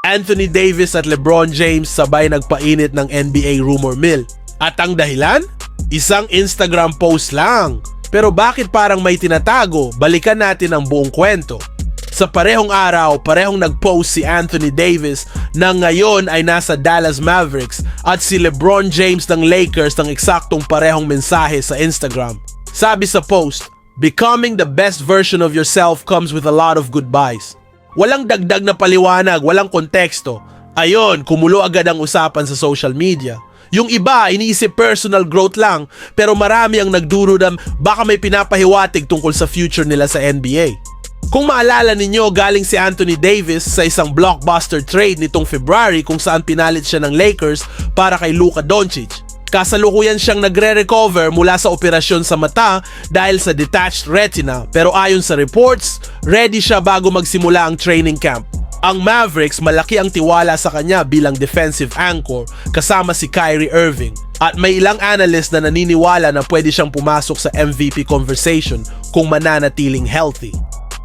Anthony Davis at LeBron James sabay nagpainit ng NBA rumor mill. At ang dahilan? Isang Instagram post lang. Pero bakit parang may tinatago? Balikan natin ang buong kwento. Sa parehong araw, parehong nag-post si Anthony Davis na ngayon ay nasa Dallas Mavericks at si LeBron James ng Lakers ng eksaktong parehong mensahe sa Instagram. Sabi sa post, "Becoming the best version of yourself comes with a lot of goodbyes." Walang dagdag na paliwanag, walang konteksto. Ayon, kumulo agad ang usapan sa social media. Yung iba, iniisip personal growth lang, pero marami ang nagduro na baka may pinapahiwatig tungkol sa future nila sa NBA. Kung maalala ninyo, galing si Anthony Davis sa isang blockbuster trade nitong February kung saan pinalit siya ng Lakers para kay Luka Doncic. Kasalukuyan siyang nagre-recover mula sa operasyon sa mata dahil sa detached retina, pero ayon sa reports, ready siya bago magsimula ang training camp. Ang Mavericks, malaki ang tiwala sa kanya bilang defensive anchor kasama si Kyrie Irving. At may ilang analyst na naniniwala na pwede siyang pumasok sa MVP conversation kung mananatiling healthy.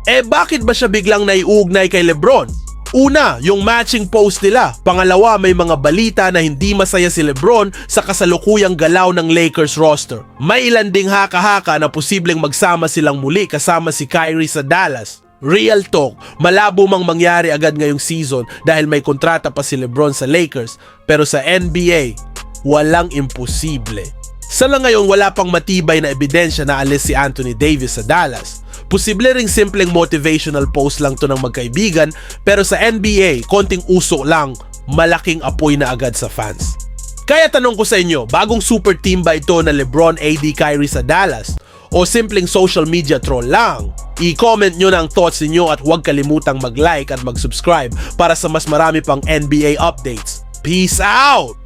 Bakit ba siya biglang naiugnay kay LeBron? Una, yung matching post nila. Pangalawa, may mga balita na hindi masaya si LeBron sa kasalukuyang galaw ng Lakers roster. May ilan ding haka-haka na posibleng magsama silang muli kasama si Kyrie sa Dallas. Real talk, malabo mang mangyari agad ngayong season dahil may kontrata pa si LeBron sa Lakers, pero sa NBA, walang imposible. Sa ngayon, wala pang matibay na ebidensya na alis si Anthony Davis sa Dallas. Posible ring simpleng motivational post lang to ng magkaibigan, pero sa NBA, konting usok lang, malaking apoy na agad sa fans. Kaya tanong ko sa inyo, bagong super team ba ito na LeBron, AD, Kyrie sa Dallas? O simpleng social media troll lang? I-comment nyo na ang thoughts ninyo at huwag kalimutang mag-like at mag-subscribe para sa mas marami pang NBA updates. Peace out!